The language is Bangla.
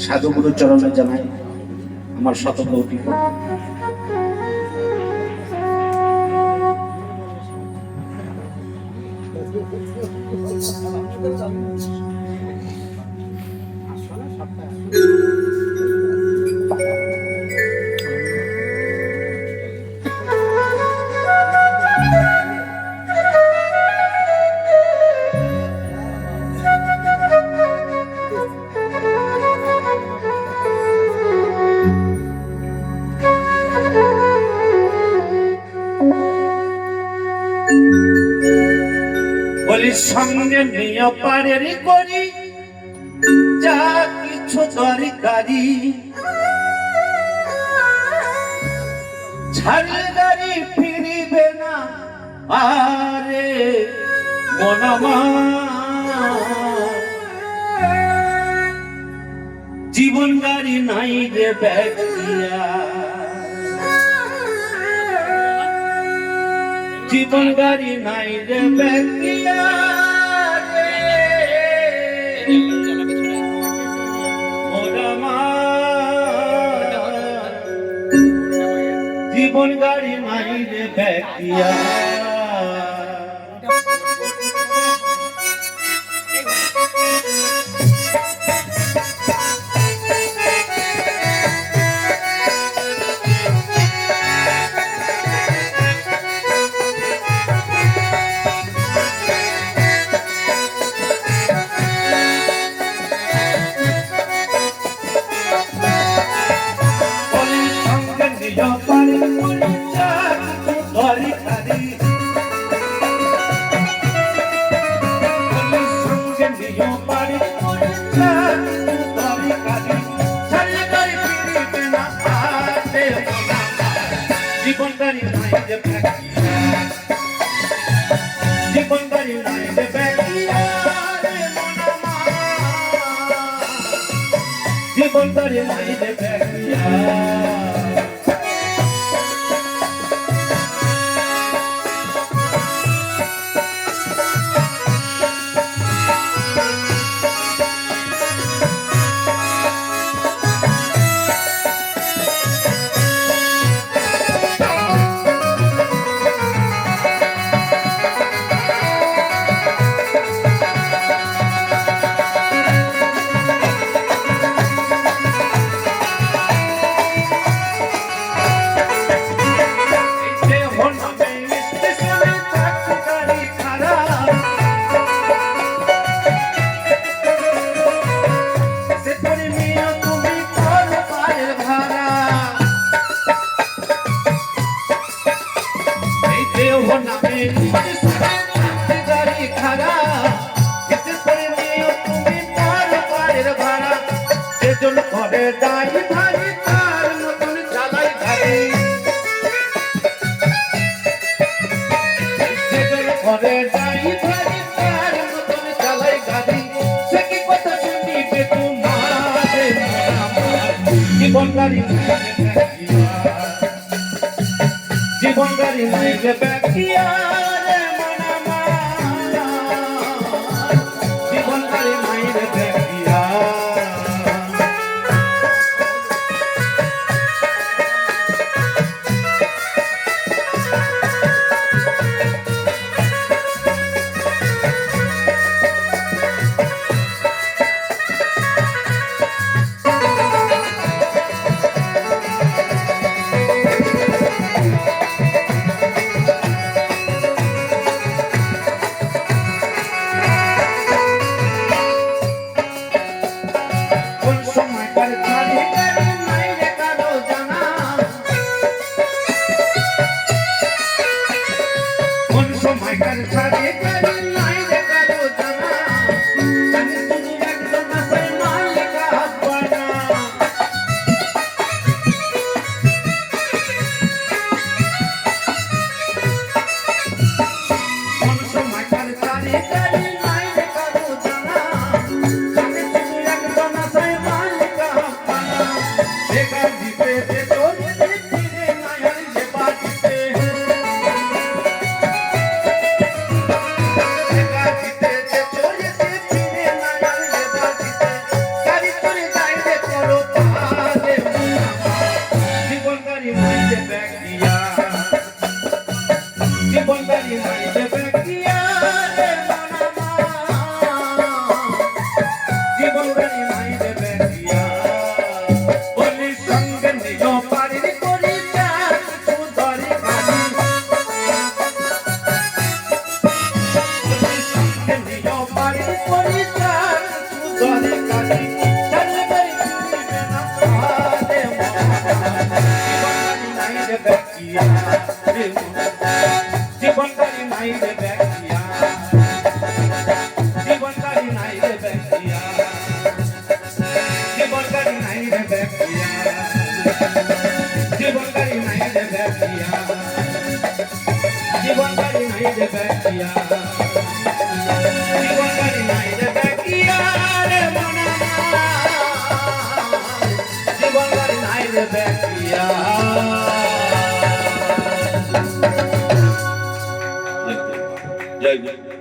সাধুগুরুর চরণে জানাই আমার শত কোটি বলি সঙ্গে নিয়ে পারের করি যা কিছু দরকারি ছাড়লে গাড়ি ফিরিবে না আরে মনামা জীবন গাড়ি নাই রে ব্যক্তিয়া জীবন গাড়ি নাই রে ব্যক্তিয়া জীবন গাড়ি নাই রে ব্যক্তিয়া জীবন গাড়ি নাই রে ব্যক্তিয়া জীবন গাড়ি নাই রে ব্যক্তিয়া জীবন গাড়ি নাই রে ব্যক্তিয়া জীবন গাড়ি জীবন গাড়ি নাই রে ব্যক্তিয়া জীবন গাড়ি নাই রে ব্যক্তিয়া রে ব্যাকিয়া জীবন গাড়ি নাই রে ব্যাকিয়া রে মনা জীবন গাড়ি নাই রে ব্যাকিয়া জয় জয়